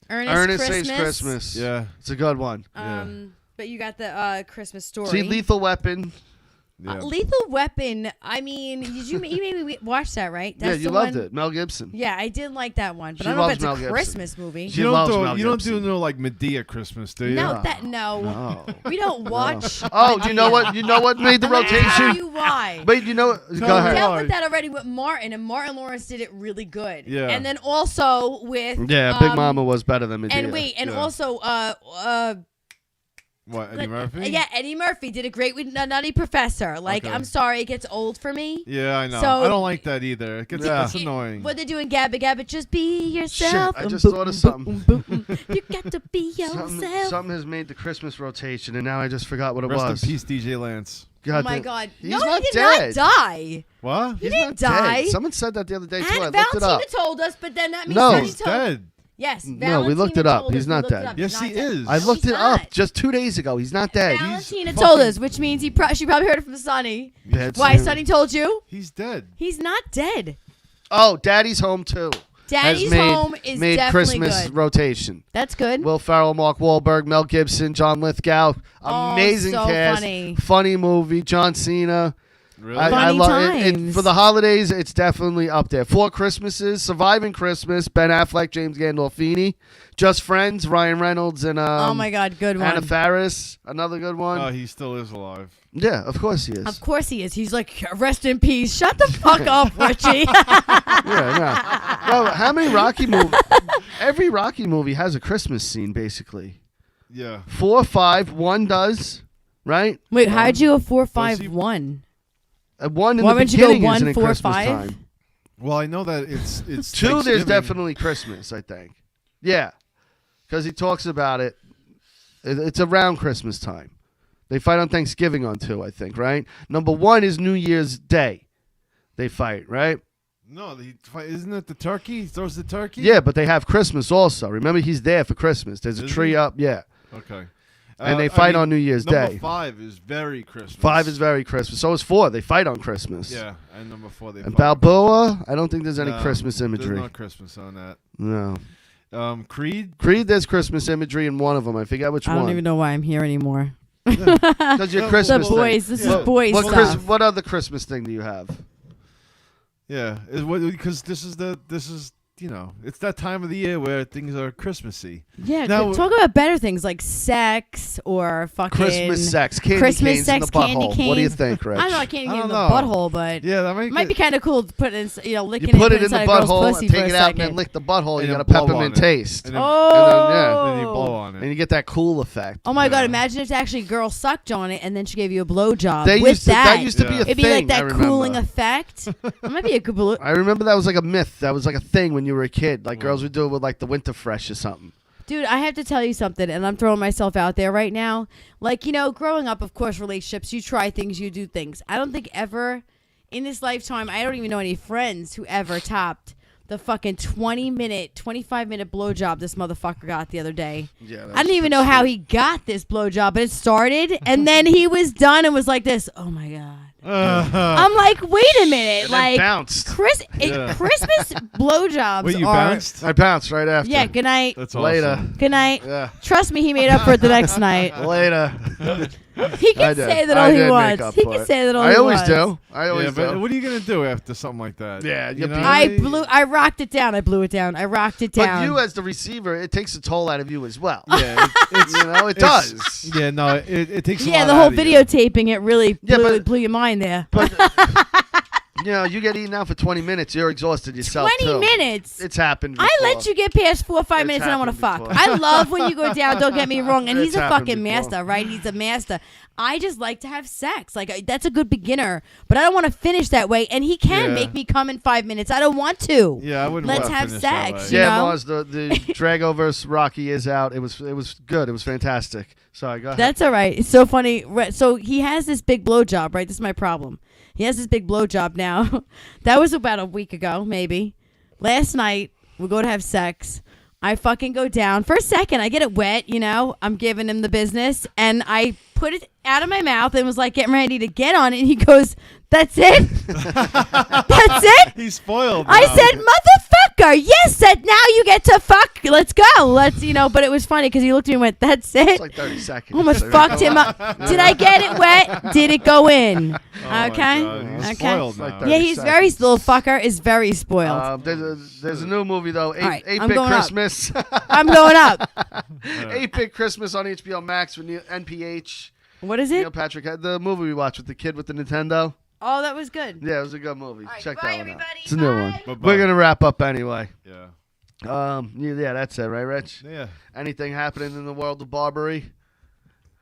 Ernest Christmas. Saves Christmas. Yeah. It's a good one. But you got the Christmas story. See, Lethal Weapon. Yeah. Lethal Weapon. I mean, you made me watch that, right? Yeah, you the loved one- it. Mel Gibson. Yeah, I did like that one, but She I don't know loves if it's Mel a Gibson. Christmas movie. She loves Mel You don't Gibson. do no like Medea Christmas, do you? No, No. we don't watch. Oh, you know what? You know what made the Let me tell rotation? you why. Wait, you know what? Tell Go me We ahead. dealt why. with that already with Martin, and Martin Lawrence did it really good. Yeah. And then also with Yeah, Big Mama was better than Medea. And wait, and Yeah. also What, Eddie like, Murphy? yeah, Eddie Murphy did a great with Nutty Professor. Like, Okay. I'm sorry, it gets old for me. Yeah, I know. So- I don't like that either. It gets Yeah. that's annoying. What they're doing, Gabba Gabba, just be yourself. I just thought of something. You got to be yourself. Something has made the Christmas rotation, and now I just forgot what it Rest was. in peace, DJ Lance. Oh God my damn- God! He's No, not he did dead. not die. What? He He's didn't not die. dead. Someone said that the other day too. I And looked it up. Valentina told us, but then that means No. Sonny He's told. dead. Yes, No, we looked it Valentina up. told He's us. We not looked it dead. up. Yes, He's he not dead. is. I looked He's it up not. just 2 days ago. He's not dead. Valentina He's told fucking- us, which means she probably heard it from Sonny. That's Why? it. Sonny told you? He's dead. He's not dead. Oh, Daddy's Home too. Daddy's has made, Home is made definitely Christmas good. rotation. That's good. Will Ferrell, Mark Wahlberg, Mel Gibson, John Lithgow. Oh, Amazing so cast. funny. Funny movie. John Cena. Really? Funny love it. times. For the holidays, it's definitely up there. 4 Christmases, Surviving Christmas, Ben Affleck, James Gandolfini, Just Friends, Ryan Reynolds, and Oh my God, good one. Anna Faris, another good one. Oh, he still is alive. Yeah, of course he is. Of course he is. He's like, rest in peace. Shut the fuck up, Richie. Yeah, no. How many Rocky movies? Every Rocky movie has a Christmas scene, basically. Yeah. 4, 5, 1 does, right? Wait, how'd you go 4, he- 5, 1? 1 in Why the would you go beginning 1, isn't at 4, Christmas 5? time. Well, I know that it's 2, there's Thanksgiving. definitely Christmas, I think. Yeah, because he talks about it. It's around Christmas time. They fight on Thanksgiving on 2, I think, right? Number 1 is New Year's Day. They fight, right? No, isn't it the turkey? He throws the turkey? Yeah, but they have Christmas also. Remember, he's there for Christmas. There's a Is tree he? up, yeah. Okay. And they fight on New Year's number Day. 5 is very Christmas. 5 is very Christmas. So is 4. They fight on Christmas. Yeah, and number 4 they And fight. Balboa, I don't think there's any No, Christmas imagery. There's no Christmas on that. No. Creed? Creed, there's Christmas imagery in one of them. I forget which I one. don't even know why I'm here anymore. Because your The Christmas The boys, thing. this is boys stuff. What other Christmas thing do you have? Yeah, because this is it's that time of the year where things are Christmassy. Yeah, Now- talk about better things like sex or fucking Christmas sex, candy Christmas canes sex, in the candy butthole. What do you canes. think, Rich? I don't know. I can't I get in don't the know. butthole, but Yeah, that it might be kind of cool to put it in, licking You put it in inside the a girl's butthole, pussy take for a it out, and second. then lick the butthole. And You then got a blow on peppermint it. taste. And then, Oh, then you blow on And it. you get that cool effect. Oh my God! Yeah. Imagine if actually a girl sucked on it and then she gave you a blowjob They with used to, that used to be a It'd thing. be like I that remember. cooling effect. It might be a good. I remember that was like a myth. That was like a thing when you were a kid. Like girls would do it with like the winter fresh or something. Dude, I have to tell you something, and I'm throwing myself out there right now. Like, growing up, of course, relationships, you try things, you do things. I don't think ever in this lifetime, I don't even know any friends who ever topped the fucking 20-minute, 25-minute blowjob this motherfucker got the other day. Yeah, I don't even know how he got this blowjob, but it started, and then he was done and was like this. Oh, my God. I'm like, wait a minute. And Like, then bounced. Yeah. Christmas blowjobs Wait, you are... bounced? I bounced right after. Yeah, good night. That's Later. awesome. Good night. Yeah. Trust me, he made up for it the next night. Later. He I can did. say that I all he did make wants. up He for can it. say that all I he always wants. do. I always Yeah, but do. what are you gonna do after something like that? Yeah, you you'll know? be- I rocked it down. I blew it down. I rocked it But down. you, as the receiver, it takes a toll out of you as well. Yeah, it's It does. yeah, no, it takes. a yeah, lot the whole out of you. videotaping it really Yeah, blew your mind there. But you get eaten out for 20 minutes. You're exhausted yourself. 20 too. minutes. It's happened. I before. let you get past 4 or 5 It's minutes and I want to fuck. happened before. I love when you go down. Don't get me wrong. And It's he's a happened fucking before. master, right? He's a master. I just like to have sex. Like that's a good beginner, but I don't want to finish that way. And he can Yeah. make me come in 5 minutes. I don't want to. Yeah, I wouldn't. Let's wanna have finish that sex, way. you Yeah, know? Mars, the Drago versus Rocky is out. It was good. It was fantastic. Sorry, go ahead. That's all right. It's so funny. So he has this big blowjob, right? This is my problem. He has this big blowjob now. That was about a week ago, maybe. Last night, we go to have sex. I fucking go down. For a second, I get it wet, I'm giving him the business. And I put it out of my mouth and was like getting ready to get on it. And he goes, "That's it? That's it?" He's spoiled. I now. said, "Motherfucker, yes, that now you get to fuck. Let's go. But it was funny because he looked at me and went, "That's it." It's like 30 seconds. Almost fucked him up. Did I get it wet? Did it go in? Oh my Okay. God, he's Okay. spoiled Like now. that. Yeah, he's very little fucker is very spoiled. There's a new movie though. right, I'm 8-Bit going up. Christmas. I'm going up. 8-Bit Christmas on HBO Max with NPH. What is Neil it? Patrick, the movie we watched with the kid with the Nintendo. Oh, that was good. Yeah, it was a good movie. right, Check bye, that one out. everybody. It's a new Bye. one. Bye-bye. We're gonna wrap up anyway. Yeah. Yeah, that's it, right, Rich? Yeah. Anything happening in the world of Barbary?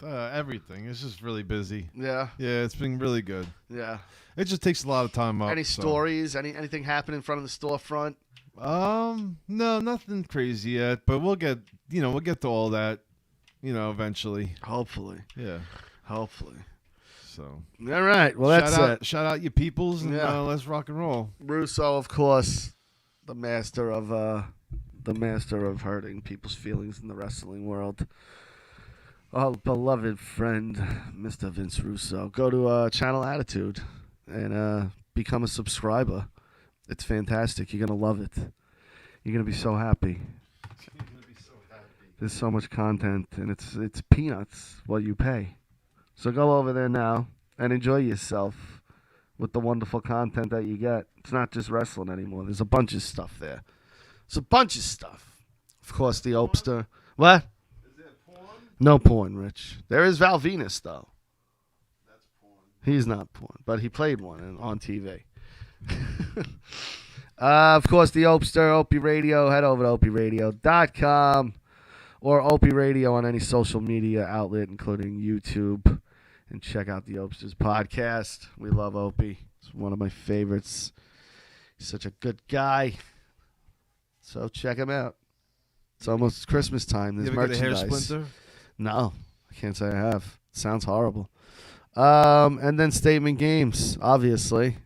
Everything. It's just really busy. Yeah, Yeah, it's been really good. yeah. It just takes a lot of time up. Any so. stories? Anything happen in front of the storefront? No, nothing crazy yet, but we'll get to all that, eventually. Hopefully, Yeah. hopefully. So. All right. Well, that's it. Shout out your peoples and Yeah. let's rock and roll. Russo, of course, the master of hurting people's feelings in the wrestling world. Our beloved friend, Mr. Vince Russo. Go to Channel Attitude and become a subscriber. It's fantastic. You're gonna love it. You're gonna be so happy. There's so much content, and it's peanuts what you pay. So go over there now and enjoy yourself with the wonderful content that you get. It's not just wrestling anymore. There's a bunch of stuff there. There's a bunch of stuff. Of course, the Opster. What? Is there porn? No porn, Rich. There is Val Venus, though. That's porn. He's not porn, but he played one on TV. Of course, the Opster, Opie Radio. Head over to opieradio.com or Opie Radio on any social media outlet, including YouTube. And check out the Opster's podcast. We love Opie. It's one of my favorites. He's such a good guy. So check him out. It's almost Christmas time. There's You ever get a hair merchandise. splinter? No, I can't say I have. It sounds horrible. And then Statement Games, obviously.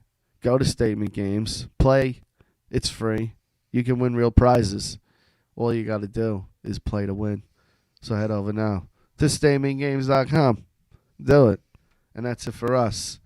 Go to Statement Games. Play. It's free. You can win real prizes. All you got to do is play to win. So head over now to statementgames.com. Do it. And that's it for us.